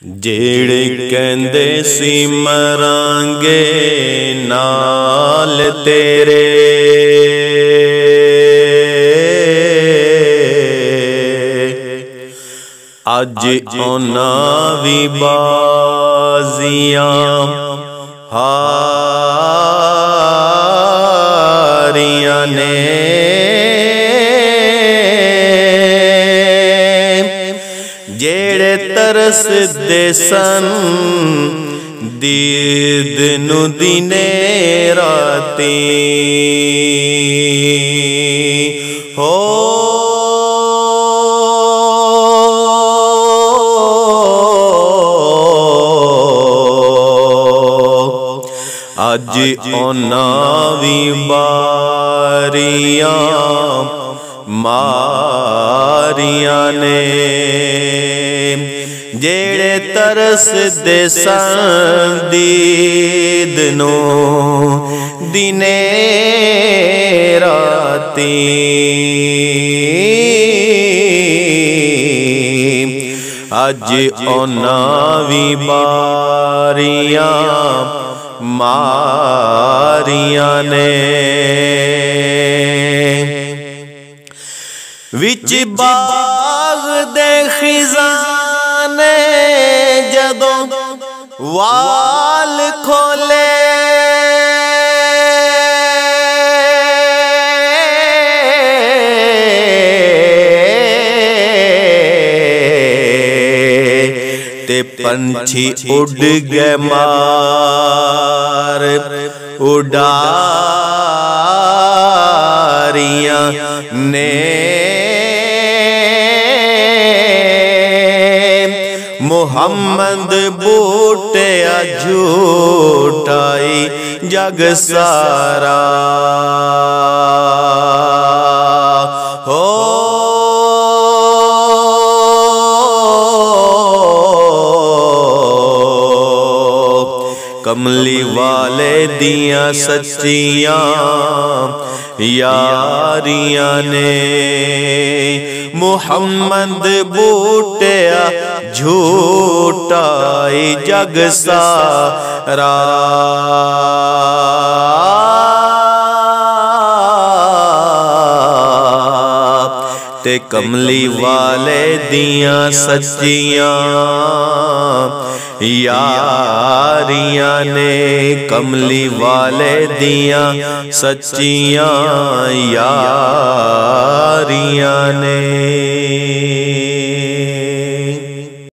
जेड़े कहंदे सी मरांगे नाल तेरे, अज ओना भी बाजियां हारियां ने। जेड़े तरस दे सन दीद नू दिने राती हो, अज ओना भी बारियां मारियां ने। जेड़े तरस दे सन दीद नू दिने राती, अज ओना भी बारियां मारियां ने। विच बाग दे खिजाने जदों वाल खोले, ते पंछी उड़ गए मार उड़ारियां ने। मुहम्मद बूटे झूठाई जग सारा हो, कमली वाले दियां सच्चियां यारियां ने। मुहम्मद बूटिया झूठाई जग सारा ते कमली वाले दियां सच्चियां यारियां ने। कमली वाले दियां सच्चियां यारियां ने।